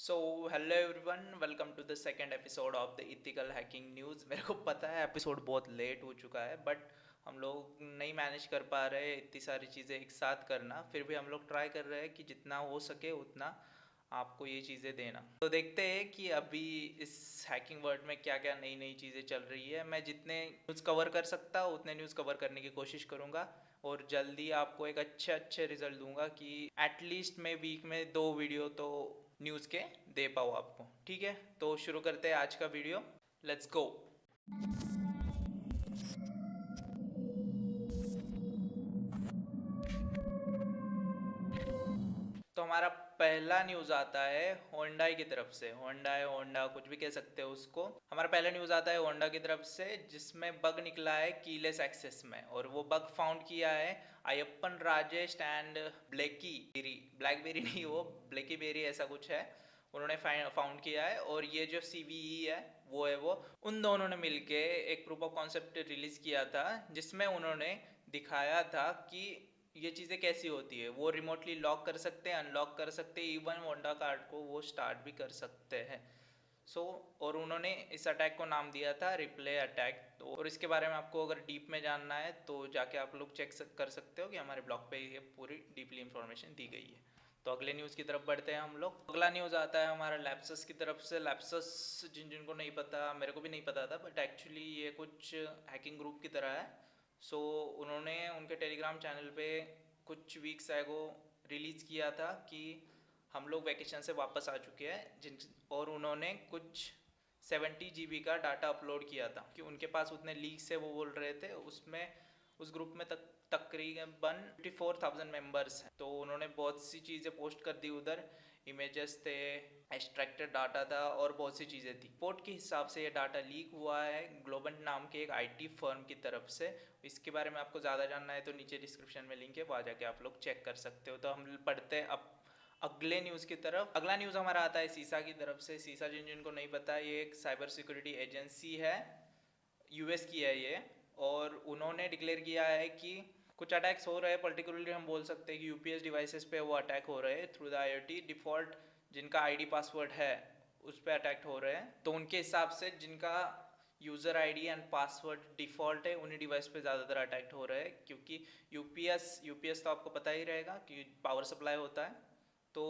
So hello everyone, welcome to the second episode of the ethical hacking news. मेरे को पता है episode बहुत लेट हो चुका है, बट हम लोग नहीं मैनेज कर पा रहे इतनी सारी चीज़ें एक साथ करना। फिर भी हम लोग ट्राई कर रहे हैं कि जितना हो सके उतना आपको ये चीज़ें देना। तो देखते हैं कि अभी इस हैकिंग वर्ल्ड में क्या क्या नई नई चीज़ें चल रही है। मैं जितने न्यूज़ कवर कर सकता हूँ उतने न्यूज़ कवर करने की कोशिश करूँगा और जल्दी आपको एक अच्छे अच्छे रिजल्ट दूंगा कि एटलीस्ट मैं वीक में 2 वीडियो तो न्यूज़ के दे पाऊँ आपको। ठीक है, तो शुरू करते हैं आज का वीडियो। Let's go. तो हमारा पहला न्यूज़ आता है होंडाई की तरफ से। होंडाई होंडा कुछ भी कह सकते हो उसको। हमारा पहला न्यूज़ आता है होंडा की तरफ से, जिसमें बग निकला है कीलेस एक्सेस में, और वो बग फाउंड किया है Ayyappan Rajesh and Blackie Berry. BlackBerry नहीं, वो ब्लैकी बेरी ऐसा कुछ है, उन्होंने फाउंड किया है। और ये जो सीवीई है वो उन दोनों ने मिलके एक प्रूफ ऑफ कॉन्सेप्ट रिलीज किया था, जिसमें उन्होंने दिखाया था कि ये चीज़ें कैसी होती है। वो रिमोटली लॉक कर सकते हैं, अनलॉक कर सकते हैं, इवन होंडा कार्ड को वो स्टार्ट भी कर सकते हैं। और उन्होंने इस अटैक को नाम दिया था रिप्ले अटैक। तो और इसके बारे में आपको अगर डीप में जानना है तो जाके आप लोग चेक कर सकते हो कि हमारे ब्लॉग पे ये पूरी डीपली इंफॉर्मेशन दी गई है। तो अगले न्यूज़ की तरफ बढ़ते हैं हम लोग। अगला न्यूज़ आता है हमारा लैप्सस की तरफ से। लैप्सस जिनको नहीं पता, मेरे को भी नहीं पता था, बट एक्चुअली ये कुछ हैकिंग ग्रुप की तरह है। उन्होंने उनके टेलीग्राम चैनल पे कुछ वीक्स एगो रिलीज़ किया था कि हम लोग वैकेशन से वापस आ चुके हैं, जिन और उन्होंने कुछ 70 GB का डाटा अपलोड किया था कि उनके पास उतने लीक्स है, वो बोल रहे थे। उसमें उस ग्रुप में तकरीबन 54,000 मेंबर्स हैं। तो उन्होंने बहुत सी चीज़ें पोस्ट कर दी उधर। इमेजेस थे, एक्सट्रैक्टेड डाटा था और बहुत सी चीज़ें थी। रिपोर्ट के हिसाब से ये डाटा लीक हुआ है ग्लोबल नाम के एक आईटी फर्म की तरफ से। इसके बारे में आपको ज़्यादा जानना है तो नीचे डिस्क्रिप्शन में लिंक है, वहाँ जाके आप लोग चेक कर सकते हो। तो हम पढ़ते हैं अब अगले न्यूज़ की तरफ। अगला न्यूज़ हमारा आता है सीसा की तरफ से। सीसा जिनको नहीं पता, ये एक साइबर सिक्योरिटी एजेंसी है, यूएस की है ये। और उन्होंने डिक्लेयर किया है कि कुछ अटैक्स हो रहे हैं। पर्टिकुलरली हम बोल सकते हैं कि यूपीएस डिवाइसेस पे वो अटैक हो रहे हैं थ्रू द आईओटी। डिफ़ॉल्ट जिनका आईडी पासवर्ड है उस पर अटैक हो रहे हैं। तो उनके हिसाब से जिनका user ID and password default है उन्हीं डिवाइस पे ज़्यादातर अटैक हो रहे हैं, क्योंकि यूपीएस तो आपको पता ही रहेगा कि पावर सप्लाई होता है। तो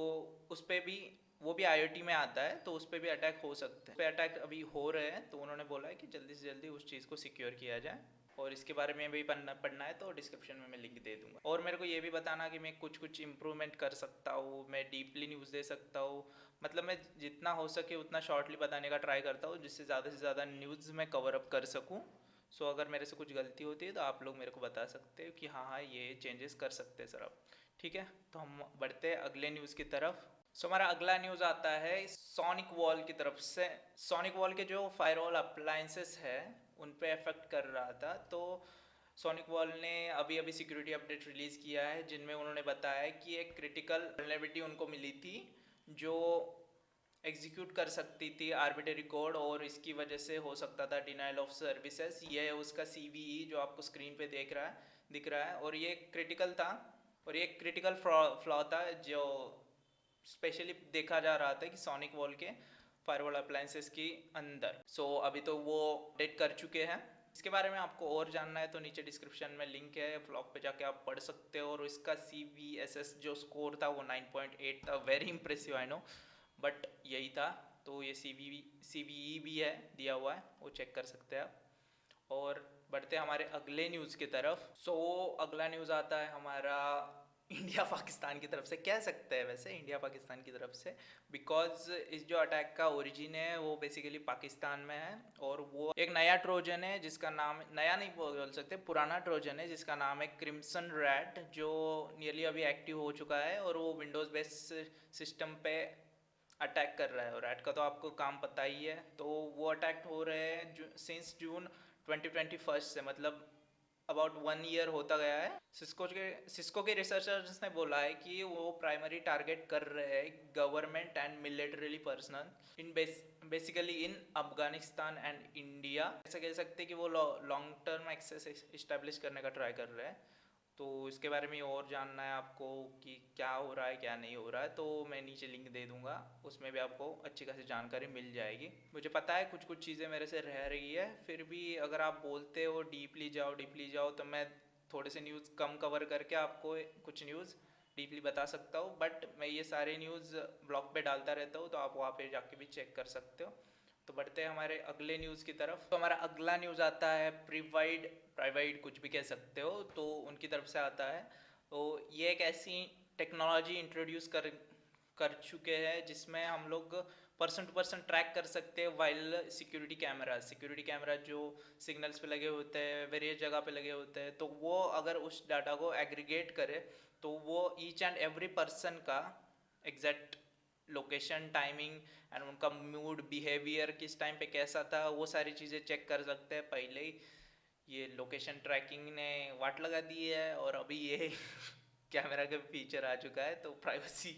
उस पर भी, वो भी आईओटी में आता है, तो उस पर भी अटैक हो सकते हैं। उस पर अटैक अभी हो रहे हैं, तो उन्होंने बोला है कि जल्दी से जल्दी उस चीज़ को सिक्योर किया जाए। और इसके बारे में भी पढ़ना है तो डिस्क्रिप्शन में मैं लिंक दे दूंगा। और मेरे को ये भी बताना कि मैं कुछ कुछ इम्प्रूवमेंट कर सकता हूँ, मैं डीपली न्यूज़ दे सकता हूँ। मतलब मैं जितना हो सके उतना शॉर्टली बताने का ट्राई करता हूँ, जिससे ज़्यादा से ज़्यादा न्यूज़ मैं कवर अप कर सकूँ। अगर मेरे से कुछ गलती होती है तो आप लोग मेरे को बता सकते हो कि हाँ हाँ ये चेंजेस कर सकते हैं सर आप। ठीक है, तो हम बढ़ते हैं अगले न्यूज़ की तरफ। हमारा अगला न्यूज़ आता है सोनिक वॉल की तरफ से। सोनिक वॉल के जो फायरवॉल अप्लायंसेस है उन पे इफेक्ट कर रहा था। तो सोनिक वॉल ने अभी अभी सिक्योरिटी अपडेट रिलीज़ किया है, जिनमें उन्होंने बताया कि एक क्रिटिकल वल्नरेबिलिटी उनको मिली थी जो एग्जीक्यूट कर सकती थी आर्बिट्रेरी कोड, और इसकी वजह से हो सकता था डिनाइल ऑफ सर्विसेज। ये है उसका सीवीई जो आपको स्क्रीन पे दिख रहा है। और ये क्रिटिकल था, और ये क्रिटिकल फ्लॉ था जो स्पेशली देखा जा रहा था कि सोनिक वॉल के फायरवॉल अप्लायंसेस के अंदर। अभी तो वो अपडेट कर चुके हैं। इसके बारे में आपको और जानना है तो नीचे डिस्क्रिप्शन में लिंक है, ब्लॉग पे जाके आप पढ़ सकते हो। और इसका CVSS जो स्कोर था वो 9.8 था। Very impressive, I know, but यही था। तो ये CVE भी है, दिया हुआ है, वो चेक कर सकते हैं आप। और बढ़ते हैं हमारे अगले न्यूज़ की तरफ। अगला न्यूज़ आता है हमारा इंडिया पाकिस्तान की तरफ से। कह सकते हैं वैसे इंडिया पाकिस्तान की तरफ से, बिकॉज इस जो अटैक का ओरिजिन है वो बेसिकली पाकिस्तान में है। और वो एक नया ट्रोजन है जिसका नाम, नया नहीं बोल सकते, पुराना ट्रोजन है जिसका नाम है क्रिम्सन रैट, जो नियरली अभी एक्टिव हो चुका है। और वो विंडोज़ बेस्ड सिस्टम पे अटैक कर रहा है। और रैट का तो आपको काम पता ही है। तो वो अटैक हो रहे हैं सिंस जून 2021 से, मतलब अबाउट 1 ईयर होता गया है। सिस्को के रिसर्चर्स ने बोला है कि वो प्राइमरी टारगेट कर रहे हैं government and military personal in basically in Afghanistan and India. ऐसा कह सकते हैं कि वो लॉन्ग टर्म एक्सेस इस्टेब्लिश करने का ट्राई कर रहे हैं। तो इसके बारे में और जानना है आपको कि क्या हो रहा है क्या नहीं हो रहा है, तो मैं नीचे लिंक दे दूँगा, उसमें भी आपको अच्छी खासी जानकारी मिल जाएगी। मुझे पता है कुछ कुछ चीज़ें मेरे से रह रही है, फिर भी अगर आप बोलते हो डीपली जाओ, तो मैं थोड़े से न्यूज़ कम कवर करके आपको कुछ न्यूज़ डीपली बता सकता हूँ। बट मैं ये सारे न्यूज़ ब्लॉग पे डालता रहता हूँ, तो आप वहाँ पे जाके भी चेक कर सकते हो। तो बढ़ते हैं हमारे अगले न्यूज़ की तरफ। तो हमारा अगला न्यूज़ आता है प्राइवेट कुछ भी कह सकते हो, तो उनकी तरफ से आता है। तो ये एक ऐसी टेक्नोलॉजी इंट्रोड्यूस कर चुके हैं जिसमें हम लोग पर्सन टू पर्सन ट्रैक कर सकते हैं वाइल सिक्योरिटी कैमरा जो सिग्नल्स पे लगे होते हैं, वेरियस जगह पे लगे होते हैं, तो वो अगर उस डाटा को एग्रीगेट करे तो वो ईच एंड एवरी पर्सन का एग्जैक्ट लोकेशन, टाइमिंग एंड उनका मूड, बिहेवियर किस टाइम पे कैसा था, वो सारी चीज़ें चेक कर सकते हैं। पहले ही ये लोकेशन ट्रैकिंग ने वाट लगा दी है और अभी ये कैमरा का फीचर आ चुका है, तो प्राइवेसी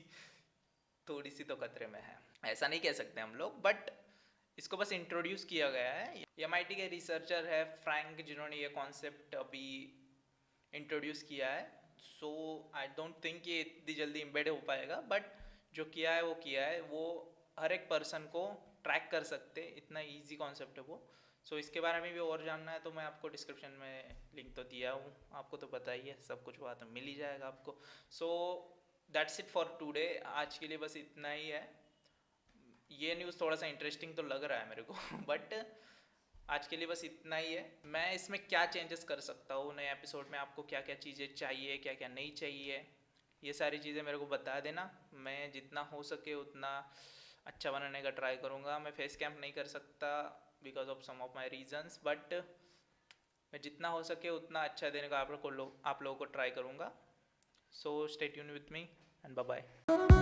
थोड़ी सी तो खतरे में है, ऐसा नहीं कह सकते हम लोग, बट इसको बस इंट्रोड्यूस किया गया है। एमआईटी के रिसर्चर है फ्रैंक, जिन्होंने ये कॉन्सेप्ट अभी इंट्रोड्यूस किया है। सो आई डोंट थिंक ये इतनी जल्दी इम्बेड हो पाएगा, बट जो किया है वो हर एक पर्सन को ट्रैक कर सकते, इतना इजी कॉन्सेप्ट है वो। सो इसके बारे में भी और जानना है तो मैं आपको डिस्क्रिप्शन में लिंक तो दिया हूँ, आपको तो पता ही है, सब कुछ वहाँ तो मिल ही जाएगा आपको। So that's it for today, आज के लिए बस इतना ही है। ये न्यूज़ थोड़ा सा इंटरेस्टिंग तो लग रहा है मेरे को बट आज के लिए बस इतना ही है। मैं इसमें क्या चेंजेस कर सकता हूँ नए एपिसोड में, आपको क्या क्या चीज़ें चाहिए, क्या क्या नहीं चाहिए, ये सारी चीज़ें मेरे को बता देना। मैं जितना हो सके उतना अच्छा बनाने का ट्राई करूँगा। मैं फेस कैम्प नहीं कर सकता because of some of my reasons, but मैं जितना हो सके उतना अच्छा देने का आप लोगों को ट्राई करूँगा। So stay tune with me and bye bye.